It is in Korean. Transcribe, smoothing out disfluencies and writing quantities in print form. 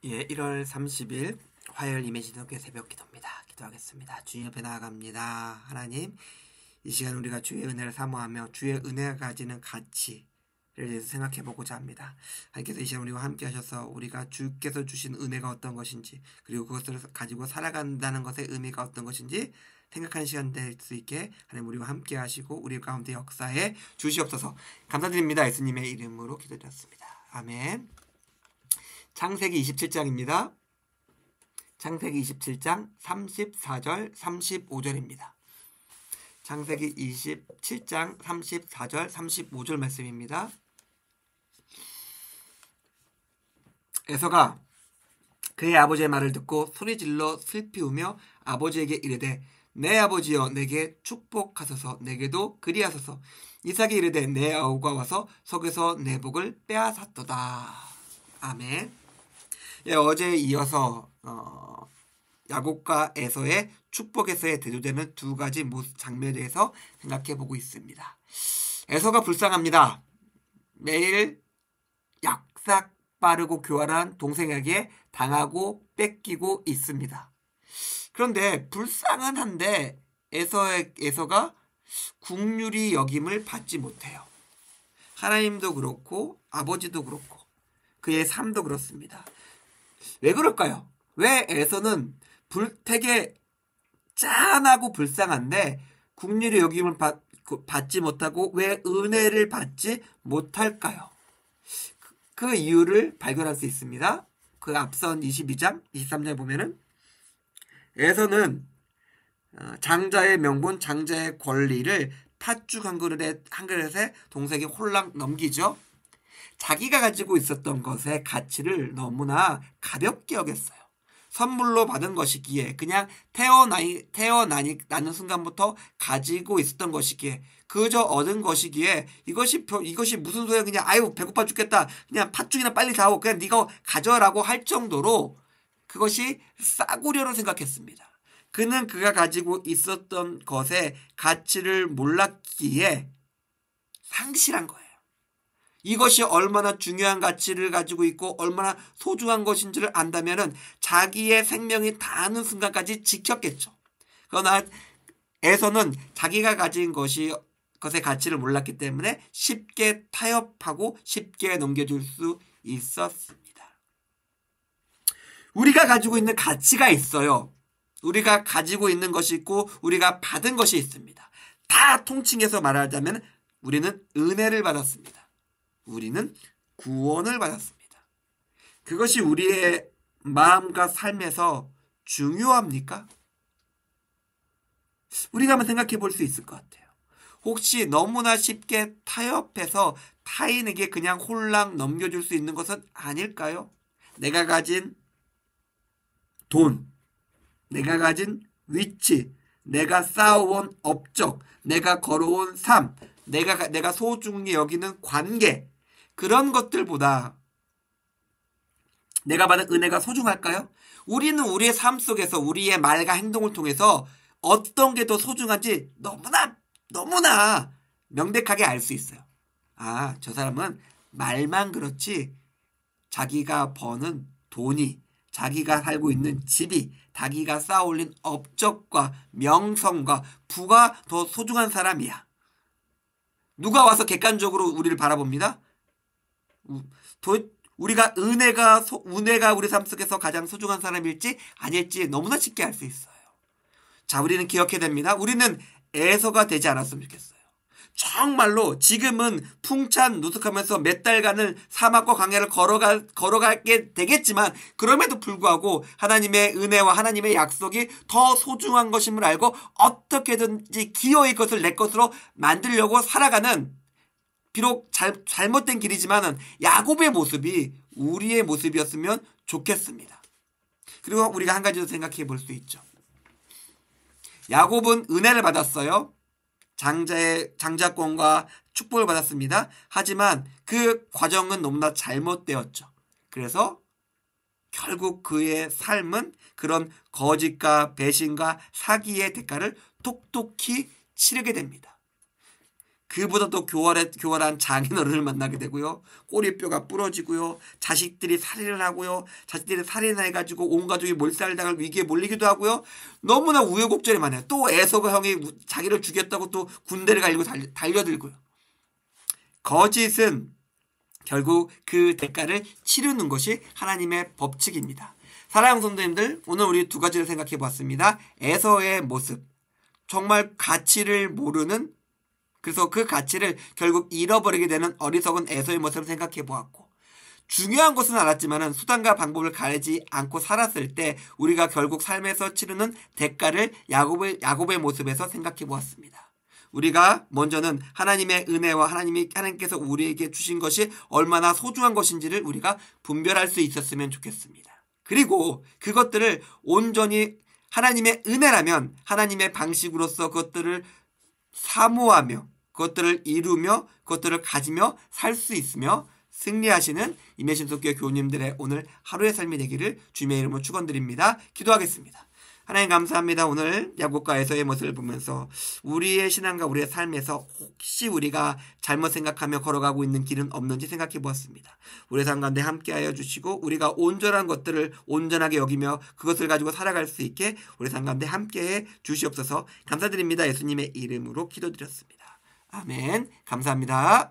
예, 1월 30일 화요일 이매진독의 새벽 기도입니다. 기도하겠습니다. 주님 옆에 나아갑니다. 하나님, 이 시간 우리가 주의 은혜를 사모하며 주의 은혜가 가지는 가치를 대해서 생각해보고자 합니다. 하나님께서 이 시간 우리와 함께 하셔서 우리가 주께서 주신 은혜가 어떤 것인지, 그리고 그것을 가지고 살아간다는 것의 의미가 어떤 것인지 생각하는 시간 될 수 있게 하나님 우리와 함께 하시고 우리 가운데 역사에 주시옵소서. 감사드립니다. 예수님의 이름으로 기도드렸습니다. 아멘. 창세기 27장입니다. 창세기 27장 34절 35절입니다. 창세기 27장 34절 35절 말씀입니다. 에서가 그의 아버지의 말을 듣고 소리질러 슬피 우며 아버지에게 이르되 내 아버지여 내게 축복하소서 내게도 그리하소서. 이삭이 이르되 내 아우가 와서 속에서 내 복을 빼앗았도다. 아멘. 예, 어제에 이어서 야곱과 에서의 축복에서의 대조되는 두 가지 장면에 대해서 생각해보고 있습니다. 에서가 불쌍합니다. 매일 약삭 빠르고 교활한 동생에게 당하고 뺏기고 있습니다. 그런데 불쌍은 한데 에서가 국률이 여김을 받지 못해요. 하나님도 그렇고 아버지도 그렇고 그의 삶도 그렇습니다. 왜 그럴까요? 왜 에서는 되게 짠하고 불쌍한데 국률의 여김을 받지 못하고 왜 은혜를 받지 못할까요? 그 이유를 발견할 수 있습니다. 그 앞선 22장, 23장에 보면은 에서는 장자의 명분, 장자의 권리를 팥죽 한 그릇에 동생이 홀랑 넘기죠. 자기가 가지고 있었던 것의 가치를 너무나 가볍게 여겼어요. 선물로 받은 것이기에 그냥 태어나는 순간부터 가지고 있었던 것이기에 그저 얻은 것이기에 이것이 무슨 소리야 그냥 아유 배고파 죽겠다 그냥 팥죽이나 빨리 사오 그냥 네가 가져라고 할 정도로 그것이 싸구려로 생각했습니다. 그는 그가 가지고 있었던 것의 가치를 몰랐기에 상실한 거예요. 이것이 얼마나 중요한 가치를 가지고 있고 얼마나 소중한 것인지를 안다면은 자기의 생명이 닿는 순간까지 지켰겠죠. 그러나 에서는 자기가 가진 것의 가치를 몰랐기 때문에 쉽게 타협하고 쉽게 넘겨줄 수 있었습니다. 우리가 가지고 있는 가치가 있어요. 우리가 가지고 있는 것이 있고 우리가 받은 것이 있습니다. 다 통칭해서 말하자면 우리는 은혜를 받았습니다. 우리는 구원을 받았습니다. 그것이 우리의 마음과 삶에서 중요합니까? 우리가 한번 생각해 볼 수 있을 것 같아요. 혹시 너무나 쉽게 타협해서 타인에게 그냥 홀랑 넘겨줄 수 있는 것은 아닐까요? 내가 가진 돈, 내가 가진 위치, 내가 쌓아온 업적, 내가 걸어온 삶, 내가 소중히 여기는 관계, 그런 것들보다 내가 받은 은혜가 소중할까요? 우리는 우리의 삶 속에서 우리의 말과 행동을 통해서 어떤 게 더 소중한지 너무나 명백하게 알 수 있어요. 아, 저 사람은 말만 그렇지 자기가 버는 돈이, 자기가 살고 있는 집이, 자기가 쌓아올린 업적과 명성과 부가 더 소중한 사람이야. 누가 와서 객관적으로 우리를 바라봅니다. 우리가 은혜가 우리 삶 속에서 가장 소중한 사람일지 아닐지 너무나 쉽게 알 수 있어요. 자, 우리는 기억해야 됩니다. 우리는 에서가 되지 않았으면 좋겠어요. 정말로 지금은 풍찬 누숙하면서 몇 달간을 사막과 광야를 걸어가게 되겠지만 그럼에도 불구하고 하나님의 은혜와 하나님의 약속이 더 소중한 것임을 알고 어떻게든지 기어이 그것을 내 것으로 만들려고 살아가는 비록 잘못된 길이지만 야곱의 모습이 우리의 모습이었으면 좋겠습니다. 그리고 우리가 한 가지 더 생각해 볼 수 있죠. 야곱은 은혜를 받았어요. 장자권과 축복을 받았습니다. 하지만 그 과정은 너무나 잘못되었죠. 그래서 결국 그의 삶은 그런 거짓과 배신과 사기의 대가를 톡톡히 치르게 됩니다. 그보다 더 교활한 장인어른을 만나게 되고요. 꼬리뼈가 부러지고요. 자식들이 살인을 하고요. 자식들이 살인해가지고 온 가족이 몰살당할 위기에 몰리기도 하고요. 너무나 우여곡절이 많아요. 또 에서가 형이 자기를 죽였다고 또 군대를 갈고 달려들고요. 거짓은 결국 그 대가를 치르는 것이 하나님의 법칙입니다. 사랑하는 성도님들, 오늘 우리 두 가지를 생각해 보았습니다. 에서의 모습, 정말 가치를 모르는, 그래서 그 가치를 결국 잃어버리게 되는 어리석은 에서의 모습을 생각해 보았고, 중요한 것은 알았지만 수단과 방법을 가리지 않고 살았을 때 우리가 결국 삶에서 치르는 대가를 야곱의 모습에서 생각해 보았습니다. 우리가 먼저는 하나님의 은혜와 하나님께서 우리에게 주신 것이 얼마나 소중한 것인지를 우리가 분별할 수 있었으면 좋겠습니다. 그리고 그것들을 온전히 하나님의 은혜라면 하나님의 방식으로서 그것들을 사모하며 그것들을 이루며 그것들을 가지며 살 수 있으며 승리하시는 임예신속교회 교우님들의 오늘 하루의 삶이 되기를 주님의 이름으로 축원드립니다. 기도하겠습니다. 하나님 감사합니다. 오늘 야곱과 에서의 모습을 보면서 우리의 신앙과 우리의 삶에서 혹시 우리가 잘못 생각하며 걸어가고 있는 길은 없는지 생각해 보았습니다. 우리의 삶 가운데 함께하여 주시고 우리가 온전한 것들을 온전하게 여기며 그것을 가지고 살아갈 수 있게 우리 삶 가운데 함께해 주시옵소서. 감사드립니다. 예수님의 이름으로 기도드렸습니다. 아멘. 감사합니다.